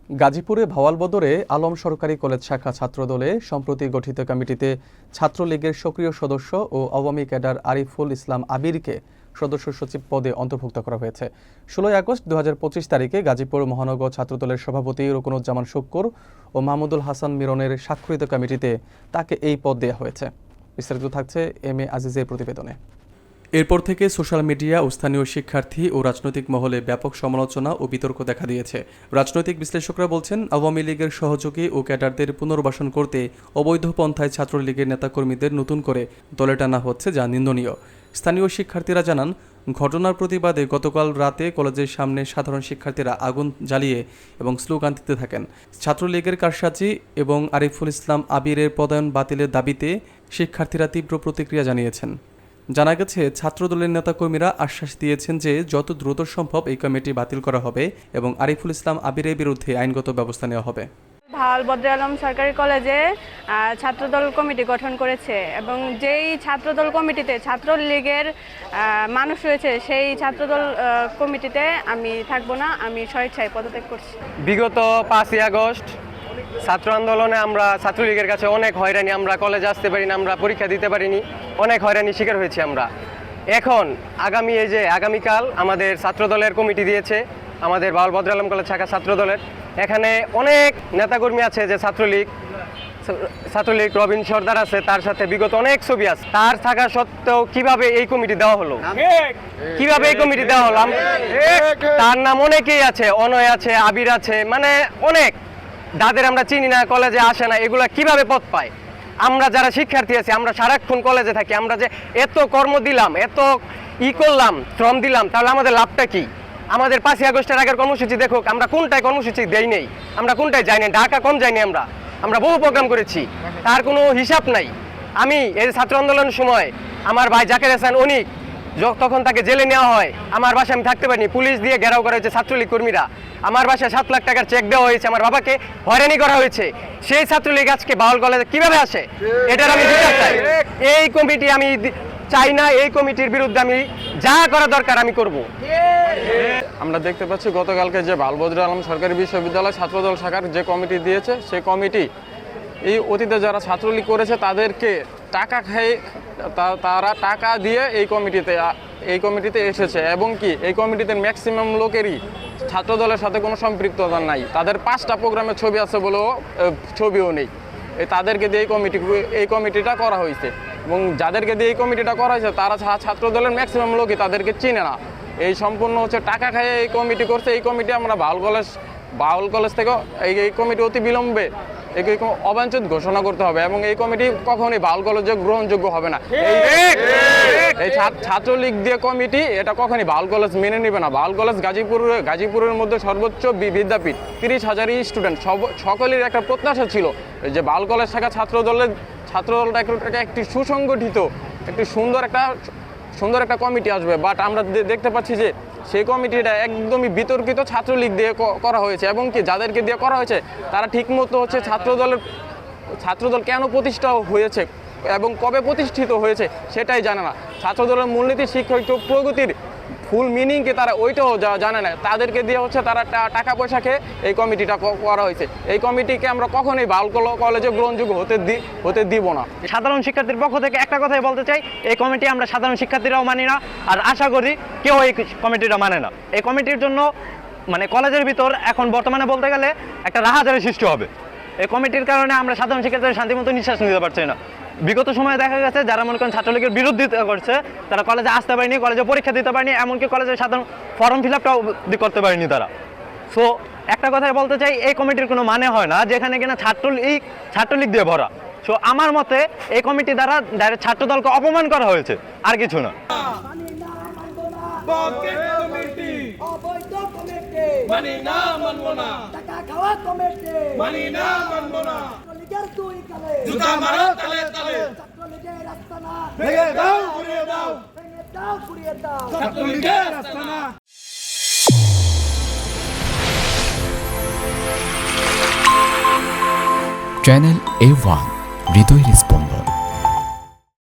গাজীপুরে ভাওয়ালবদরে আলম সরকারি কলেজ শাখা ছাত্রদলে সম্প্রতি গঠিত কমিটিতে ছাত্রলীগের সক্রিয় সদস্য ও আওয়ামী ক্যাডার আরিফুল ইসলাম আবিরকে সদস্য সচিব পদে অন্তর্ভুক্ত করা হয়েছে। ১৬ আগস্ট ২০২৫ তারিখে গাজীপুর মহানগর ছাত্রদলের সভাপতি রুকনুজ্জামান শুক্কুর ও মাহমুদুল হাসান মিরনের স্বাক্ষরিত কমিটিতে তাকে এই পদ দেওয়া হয়েছে। বিস্তারিত থাকছে এম এ আজিজের প্রতিবেদনে। এরপর থেকে সোশ্যাল মিডিয়া ও স্থানীয় শিক্ষার্থী ও রাজনৈতিক মহলে ব্যাপক সমালোচনা ও বিতর্ক দেখা দিয়েছে। রাজনৈতিক বিশ্লেষকরা বলছেন, আওয়ামী লীগের সহযোগী ও ক্যাডারদের পুনর্বাসন করতে অবৈধ পন্থায় ছাত্রলীগের নেতাকর্মীদের নতুন করে দলে টানা হচ্ছে, যা নিন্দনীয়। স্থানীয় শিক্ষার্থীরা জানান, ঘটনার প্রতিবাদে গতকাল রাতে কলেজের সামনে সাধারণ শিক্ষার্থীরা আগুন জ্বালিয়ে এবং স্লোগান দিতে থাকেন। ছাত্রলীগের কারসাজি এবং আরিফুল ইসলাম আবিরের পদায়ন বাতিলের দাবিতে শিক্ষার্থীরা তীব্র প্রতিক্রিয়া জানিয়েছেন। জানা গেছে, ছাত্রদলের নেতাকর্মীরা আশ্বাস দিয়েছেন যে যত দ্রুত সম্ভব এই কমিটি বাতিল করা হবে এবং আরিফুল ইসলাম আবিরের বিরুদ্ধে আইনগত ব্যবস্থা নেওয়া হবে। ভাওয়ালবদর আলম সরকারি কলেজে ছাত্রদল কমিটি গঠন করেছে এবং যেই ছাত্রদল কমিটিতে ছাত্রলীগের মানুষ রয়েছে, সেই ছাত্রদল কমিটিতে আমি থাকবো না, আমি স্বেচ্ছায় পদত্যাগ করছি। বিগত 5ই আগস্ট ছাত্র আন্দোলনে আমরা ছাত্রলীগের কাছে অনেক হয়রানি, আমরা কলেজে আসতে পারিনি, আমরা পরীক্ষা দিতে পারিনি, অনেক হয়রানি শিকার হয়েছি আমরা। এখন আগামীকাল আমাদের ছাত্রদলের কমিটি দিয়েছে, আমাদের ভাওয়ালবদর আলম কলেজ শাখা ছাত্রদলের। এখানে অনেক নেতাকর্মী আছে যে ছাত্রলীগ রবিন সর্দার আছে, তার সাথে বিগত অনেক ছবি আছে। তার থাকা সত্ত্বেও কিভাবে এই কমিটি দেওয়া হলো, তার নাম অনেকেই আছে, অনয় আছে, আবির আছে, মানে অনেক যাদের আমরা চিনি না, কলেজে আসে না, এগুলা কিভাবে পদ পায়? আমরা যারা শিক্ষার্থী আছি, আমরা সারাক্ষণ কলেজে থাকি, আমরা যে এত কর্ম দিলাম, এত করলাম, শ্রম দিলাম, তাহলে আমাদের লাভটা কি? আমাদের 5ই আগস্টের আগের কর্মসূচি দেখুক, আমরা কোনটায় কর্মসূচি দেই নেই, আমরা কোনটায় যাইনি, ঢাকা কম যাইনি, আমরা বহু প্রোগ্রাম করেছি, তার কোনো হিসাব নাই। আমি এই ছাত্র আন্দোলনের সময় আমার ভাই জাকের হাসান অনিক, তখন তাকে জেলে নেওয়া হয়, আমার বাসায় আমি থাকতে পারিনি, পুলিশ দিয়ে ঘেরাও করা হয়েছে ছাত্রলীগ কর্মীরা, আমার বাসায় 7 লাখ টাকার চেক দেওয়া হয়েছে, আমার বাবাকে হয়রানি করা হয়েছে। সেই ছাত্রলীগ আজকে ভাওয়াল কলেজে কিভাবে আসে? এটার আমি বিচার চাই। এই কমিটি আমি চাই না, এই কমিটির বিরুদ্ধে আমি যা করা দরকার আমি করব। আমরা দেখতে পাচ্ছি গতকালকে যে ভাওয়ালবদর আলম সরকারি বিশ্ববিদ্যালয় ছাত্রদল শাখার যে কমিটি দিয়েছে, সেই কমিটি এই অতীতে যারা ছাত্রলীগ করেছে তাদেরকে টাকা খাই, তারা টাকা দিয়ে এই কমিটিতে এসেছে এবং কি এই কমিটিতে ম্যাক্সিমাম লোকেরই ছাত্রদলের সাথে কোনো সম্পৃক্ততা নাই। তাদের 5টা প্রোগ্রামের ছবি আছে বলেও ছবিও নেই। তাদেরকে দিয়ে এই কমিটিটা করা হয়েছে এবং যাদেরকে দিয়ে এই কমিটিটা করা হয়েছে তারা ছাত্রদলের ম্যাক্সিমাম লোকই তাদেরকে চিনে না। এই সম্পূর্ণ হচ্ছে টাকা খাইয়ে এই কমিটি করছে। এই কমিটি আমরা ভাওয়াল কলেজ থেকে এই কমিটি অতি বিলম্বে একে অবাঞ্ছিত ঘোষণা করতে হবে এবং এই কমিটি কখনোই ভাওয়াল কলেজে গ্রহণযোগ্য হবে না। এই ছাত্রলীগ দিয়ে কমিটি এটা কখনই ভাওয়াল কলেজ মেনে নেবে না। ভাওয়াল কলেজ গাজীপুরের মধ্যে সর্বোচ্চ বিদ্যাপীঠ, 30,000 স্টুডেন্ট, সকলের একটা প্রত্যাশা ছিল যে ভাওয়াল কলেজ শাখা ছাত্রদলটা একটি সুসংগঠিত একটি সুন্দর একটা কমিটি আসবে। বাট আমরা দেখতে পাচ্ছি যে সেই কমিটিটা একদমই বিতর্কিত ছাত্রলীগ দিয়ে করা হয়েছে এবং কি যাদেরকে দিয়ে করা হয়েছে তারা ঠিকমতো হচ্ছে ছাত্রদল কেন প্রতিষ্ঠা হয়েছে এবং কবে প্রতিষ্ঠিত হয়েছে সেটাই জানে না। ছাত্রদলের মূলনীতি, শিক্ষক প্রগতির ফুল মিনিং কি তারা ওইটাও জানে না। তাদেরকে দিয়ে হচ্ছে তারা টাকা পয়সা খেয়ে এই কমিটিটা করা হয়েছে। এই কমিটিকে আমরা কখনোই ভাওয়াল কলেজে গ্রহণযোগ্য হতে দিব না। সাধারণ শিক্ষার্থীর পক্ষ থেকে একটা কথাই বলতে চাই, এই কমিটি আমরা সাধারণ শিক্ষার্থীরাও মানি না, আর আশা করি কেউ এই কমিটিটা মানে না। এই কমিটির জন্য মানে কলেজের ভিতর এখন বর্তমানে বলতে গেলে একটা রাহাজারের সৃষ্টি হবে। এই কমিটির কারণে আমরা সাধারণ শিক্ষার্থীরা শান্তিমতো নিঃশ্বাস নিতে পারছি না। বিগত সময়ে দেখা গেছে যারা মনে করেন ছাত্রলীগের বিরোধিতা করছে তারা কলেজে আসতে পারেনি, কলেজে পরীক্ষা দিতে পারেনি, এমনকি কলেজের সাধারণ ফর্ম ফিল আপটাও করতে পারেনি তারা। সো একটা কথাই বলতে চাই, এই কমিটির কোনো মানে হয় না যেখানে কিনা ছাত্রলীগ দিয়ে ভরা। সো আমার মতে এই কমিটি দ্বারা ডাইরেক্ট ছাত্রদলকে অপমান করা হয়েছে, আর কিছু না। চ্যানেল A1 হৃদয় রেসপন্স।